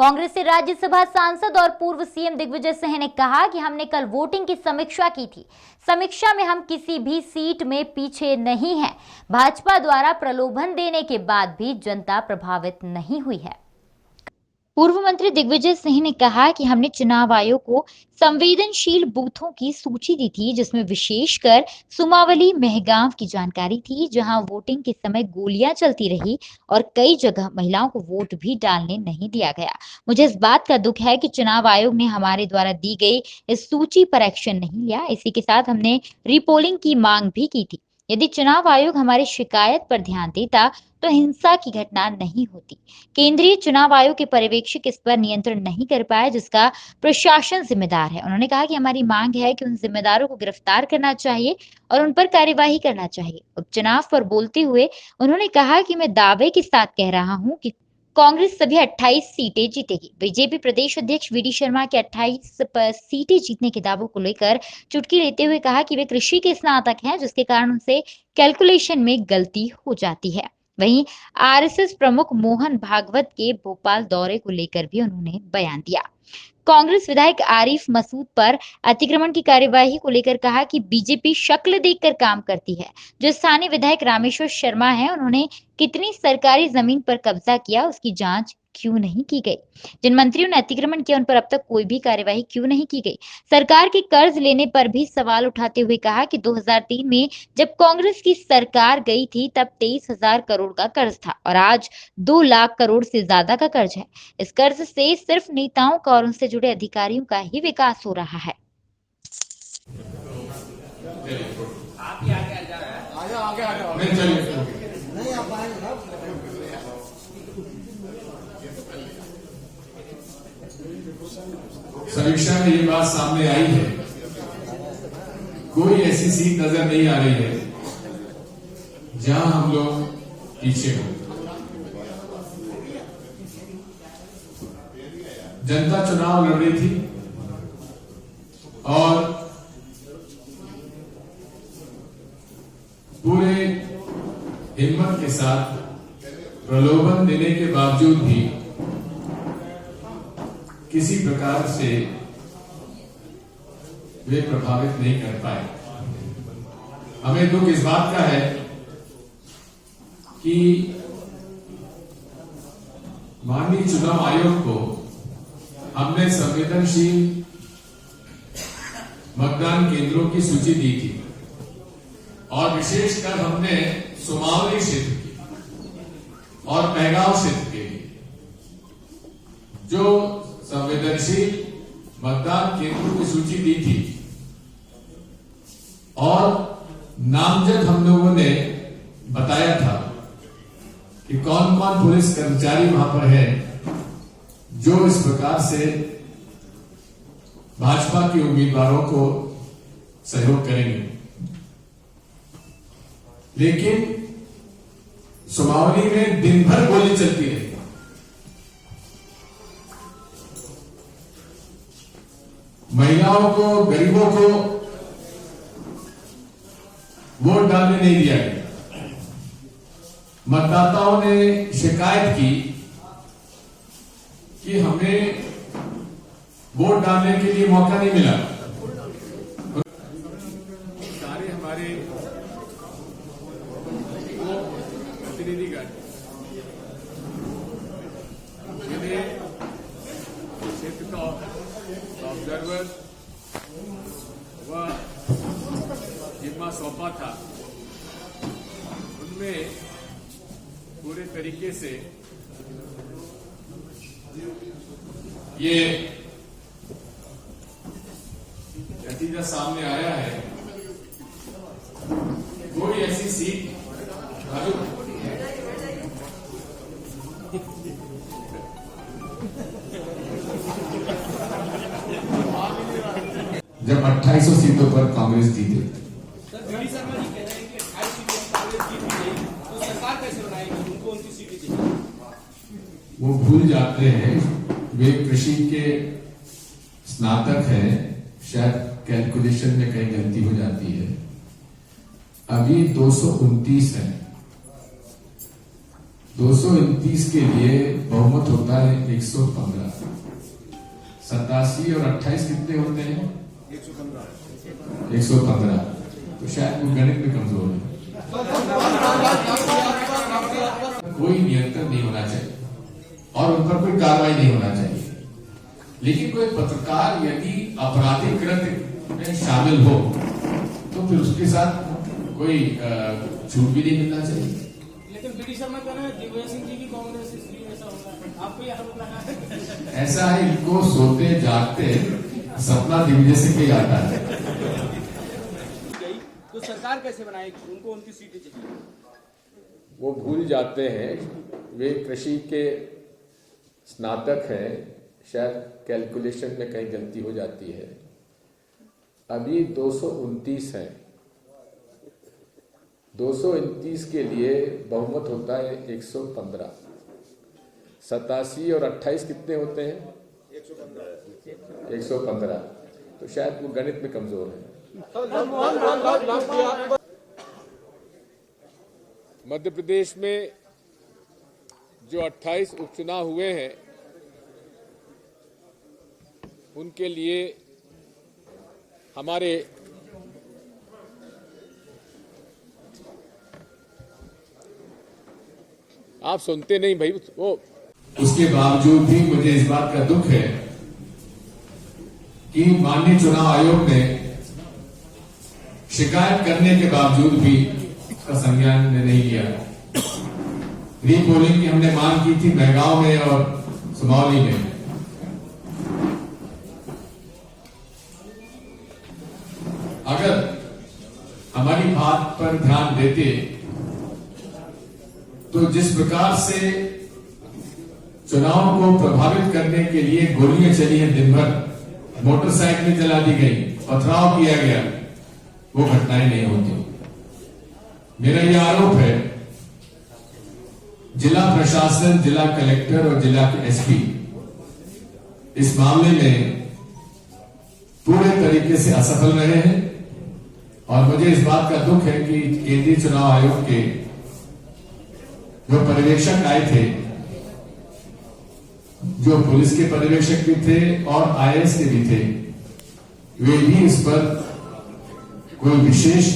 कांग्रेस से राज्यसभा सांसद और पूर्व सीएम दिग्विजय सिंह ने कहा कि हमने कल वोटिंग की समीक्षा की थी। समीक्षा में हम किसी भी सीट में पीछे नहीं हैं। भाजपा द्वारा प्रलोभन देने के बाद भी जनता प्रभावित नहीं हुई है। पूर्व मंत्री दिग्विजय सिंह ने कहा कि हमने चुनाव आयोग को संवेदनशील बूथों की सूची दी थी, जिसमें विशेषकर सुमावली मेहगांव की जानकारी थी, जहां वोटिंग के समय गोलियां चलती रही और कई जगह महिलाओं को वोट भी डालने नहीं दिया गया। मुझे इस बात का दुख है कि चुनाव आयोग ने हमारे द्वारा दी गई इस सूची पर एक्शन नहीं लिया। इसी के साथ हमने रीपोलिंग की मांग भी की थी। यदि चुनाव आयोग हमारी शिकायत पर ध्यान देता तो हिंसा की घटना नहीं होती। केंद्रीय चुनाव आयोग के पर्यवेक्षक इस पर नियंत्रण नहीं कर पाए, जिसका प्रशासन जिम्मेदार है। उन्होंने कहा कि हमारी मांग है कि उन जिम्मेदारों को गिरफ्तार करना चाहिए और उन पर कार्यवाही करना चाहिए। उपचुनाव पर बोलते हुए उन्होंने कहा कि मैं दावे के साथ कह रहा हूं कि कांग्रेस सभी 28 सीटें जीतेगी। बीजेपी प्रदेश अध्यक्ष वीडी शर्मा के 28 सीटें जीतने के दावों को लेकर चुटकी लेते हुए कहा कि वे कृषि के स्नातक हैं, जिसके कारण उनसे कैलकुलेशन में गलती हो जाती है। वहीं आरएसएस प्रमुख मोहन भागवत के भोपाल दौरे को लेकर भी उन्होंने बयान दिया। कांग्रेस विधायक आरिफ मसूद पर अतिक्रमण की कार्यवाही को लेकर कहा कि बीजेपी शक्ल देखकर काम करती है। जो स्थानीय विधायक रामेश्वर शर्मा है, उन्होंने कितनी सरकारी जमीन पर कब्जा किया, उसकी जांच क्यों नहीं की गई? जिन मंत्रियों ने अतिक्रमण किया, उन पर अब तक कोई भी कार्यवाही क्यों नहीं की गई? सरकार के कर्ज लेने पर भी सवाल उठाते हुए कहा कि 2003 में जब कांग्रेस की सरकार गई थी, तब 23,000 करोड़ का कर्ज था और आज 2 लाख करोड़ से ज्यादा का कर्ज है। इस कर्ज से सिर्फ नेताओं का और उनसे जुड़े अधिकारियों का ही विकास हो रहा है। समीक्षा में ये बात सामने आई है, कोई ऐसी सीट नजर नहीं आ रही है जहां हम लोग पीछे हो। जनता चुनाव लड़ रही थी और पूरे हिम्मत के साथ प्रलोभन देने के बावजूद भी किसी प्रकार से वे प्रभावित नहीं कर पाए। हमें दुख इस बात का है कि माननीय चुनाव आयोग को हमने संवेदनशील मतदान केंद्रों की सूची दी थी और विशेषकर हमने सुमावली क्षेत्र की और मेहगांव क्षेत्र के लिए जो संवेदनशील मतदान केंद्रों की सूची दी थी और नामजद हम लोगों ने बताया था कि कौन कौन पुलिस कर्मचारी वहां पर है जो इस प्रकार से भाजपा के उम्मीदवारों को सहयोग करेंगे। लेकिन सुमावली में दिन भर गोली चलती रही। महिलाओं को, गरीबों को वोट डालने नहीं दिया गया। मतदाताओं ने शिकायत की कि हमें वोट डालने के लिए मौका नहीं मिला। सारे हमारे प्रतिनिधिगण जिन्हें क्षेत्र का ऑब्जर्वर व जिम्मा सौंपा था, उनमें पूरे तरीके से ये नतीजा सामने आया है। कोई ऐसी सीट जब 2800 सीटों पर कांग्रेस जीते, वो भूल जाते हैं वे कृषि के स्नातक हैं, शायद कैलकुलेशन में कहीं गलती हो जाती है। अभी 229 है 229 के लिए बहुमत होता है 115, 87 और 28 कितने होते हैं? 115। तो शायद वो गणित में कमजोर है। कोई नियंत्रण नहीं होना चाहिए और उन पर कोई कार्रवाई नहीं होना चाहिए, लेकिन कोई पत्रकार यदि आपराधिक कृत्य में शामिल हो तो फिर उसके साथ कोई छूट भी नहीं मिलना चाहिए। लेकिन बीडी शर्मा कहना है दिग्विजय सिंह जी की कांग्रेस इसलिए ऐसा होगा, आपको यह आरोप लगा है? ऐसा है, इनको सोते जागते सपना दिग्विजय सिंह के आता है। तो सरकार कैसे बनाएगी? उनको उनकी सीटें चाहिए। वो भूल जाते हैं, वे कृषि के स्नातक हैं, शायद कैलकुलेशन में कहीं गलती हो जाती है। अभी 229 है, 229 के लिए बहुमत होता है 115, 87 और 28 कितने होते हैं? 115। तो शायद वो गणित में कमजोर है। मध्य प्रदेश में जो 28 उपचुनाव हुए हैं उनके लिए हमारे आप सुनते नहीं भाई वो। उसके बावजूद भी मुझे इस बात का दुख है कि माननीय चुनाव आयोग ने शिकायत करने के बावजूद भी उसका संज्ञान नहीं लिया। रीपोलिंग की हमने मांग की थी महगांव में और सुमौली में। अगर हमारी बात पर ध्यान देते तो जिस प्रकार से चुनाव को प्रभावित करने के लिए गोलियां चली हैं, दिन भर मोटरसाइकिलें जला दी गई, पथराव किया गया, वो घटनाएं नहीं होती। मेरा यह आरोप है जिला प्रशासन, जिला कलेक्टर और जिला के एसपी इस मामले में पूरे तरीके से असफल रहे हैं। और मुझे इस बात का दुख है कि केंद्रीय चुनाव आयोग के जो पर्यवेक्षक आए थे, जो पुलिस के पर्यवेक्षक भी थे और आईएएस के भी थे, वे भी इस पर कोई विशेष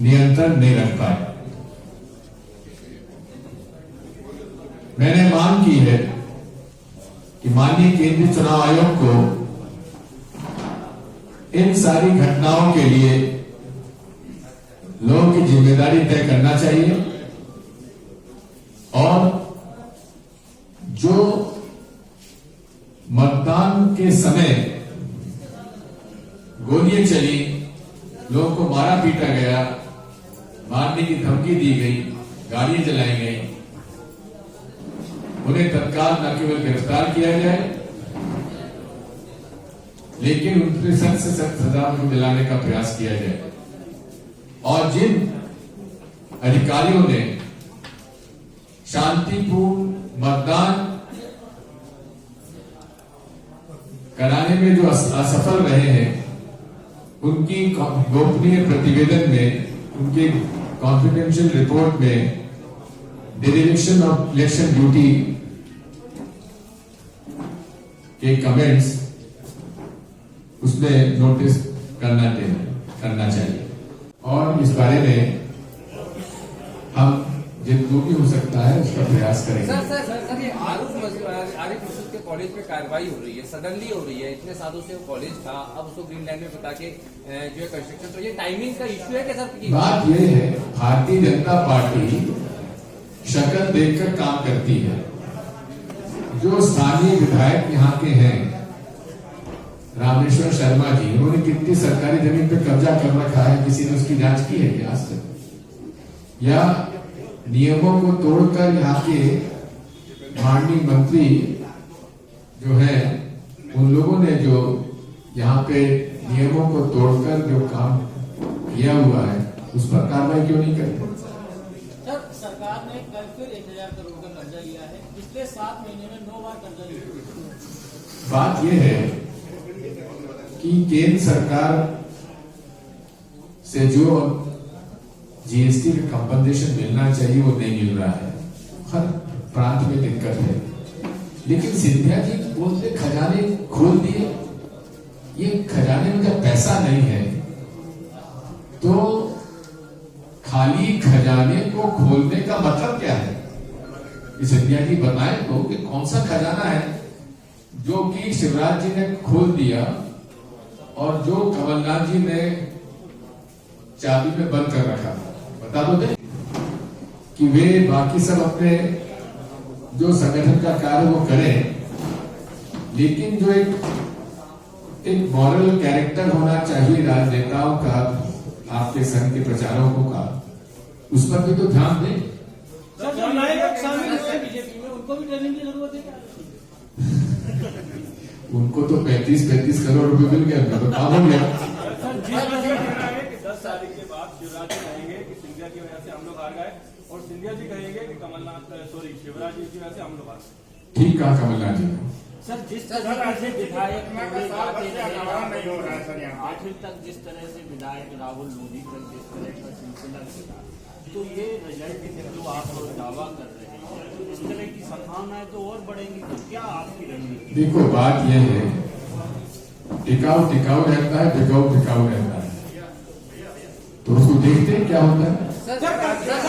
नियंत्रण नहीं रख पाए। मैंने मांग की है कि माननीय केंद्रीय चुनाव आयोग को इन सारी घटनाओं के लिए लोगों की जिम्मेदारी तय करना चाहिए और जो मतदान के समय गोलियां चली, लोगों को मारा पीटा गया, मारने की धमकी दी गई, गाड़ियां जलाई गई, उन्हें तत्काल न केवल गिरफ्तार किया जाए लेकिन उनके सख्त से सख्त सजा दिलाने का प्रयास किया जाए। और जिन अधिकारियों ने शांतिपूर्ण मतदान कराने में जो असफल रहे हैं, उनकी गोपनीय प्रतिवेदन में, उनके कॉन्फिडेंशियल रिपोर्ट में डिरेक्शन ऑफ इलेक्शन ड्यूटी के कमेंट्स उसमें नोटिस करना चाहिए। और इस बारे में हम जितना भी हो सकता है उसका प्रयास करेंगे। सर ये आरिफ मसूद के कॉलेज पे कार्रवाई हो रही है, सडनली हो रही है। इतने सालों से वो कॉलेज था, अब उसको ग्रीन लाइन में बता के जो है कंस्ट्रक्शन, तो ये टाइमिंग का इश्यू है क्या सर? बात ये है, भारतीय जनता पार्टी शक्ल देखकर काम करती है। जो स्थानीय विधायक यहाँ के हैं, रामेश्वर शर्मा जी, उन्होंने कितनी सरकारी जमीन पे कब्जा कर रखा है, किसी ने उसकी जांच की है क्या आज तक? या नियमों को तोड़कर यहाँ के माननीय मंत्री जो है, उन लोगों ने जो यहाँ पे नियमों को तोड़कर जो काम किया हुआ है, उस पर कार्रवाई क्यों नहीं करते? सर, सरकार ने कल फिर 1000 करोड़ का कर्जा लिया है। पिछले 7 महीने में 9 बार कर्जा लिया। बात यह है कि केंद्र सरकार से जो जीएसटी का कंपनसेशन मिलना चाहिए वो नहीं मिल रहा है, हर प्रांत में दिक्कत है। लेकिन सिंधिया जी बोलते खजाने खोल दिए, ये खजाने में जब पैसा नहीं है तो खाली खजाने को खोलने का मतलब क्या है? सिंधिया जी बताएं तो कि कौन सा खजाना है जो कि शिवराज जी ने खोल दिया और जो कमलनाथ जी ने चाबी में बंद कर रखा। बता दो दे कि वे बाकी सब अपने जो संगठन का कार्य वो करें, लेकिन जो एक मॉरल कैरेक्टर होना चाहिए राजनेताओं का, आपके संघ के प्रचारकों का, उस पर भी तो ध्यान दें। सर, जो नए लोग शामिल हुए हैं बीजेपी में, उनको भी ट्रेनिंग की जरूरत है क्या? उनको तो 35 करोड़ रुपए मिल गए, तो काम हो गया। सर, जिस वजह से 10 तारीख के बाद शिवराज जी कहेंगे कि सिंधिया की वजह से हम लोग हार गए, और सिंधिया जी कहेंगे कि शिवराज जी की वजह से हम लोग हार गए। ठीक कहा कमलनाथ जी ने। सर, जिस तरह से विधायक आखिर तक जिस तरह से विधायक राहुल लोधी तक जिस तरह का सिलसिला चला, तो ये रिजल्ट जो आप लोग दावा कर रहे हैं, इस तरह की संभावनाएं तो और बढ़ेंगी, तो क्या आपकी रणनीति? देखो बात यह है, टिकाऊ टिकाऊ रहता है, टिकाऊ टिकाऊ रहता है, तो उसको देखते हैं क्या होता है।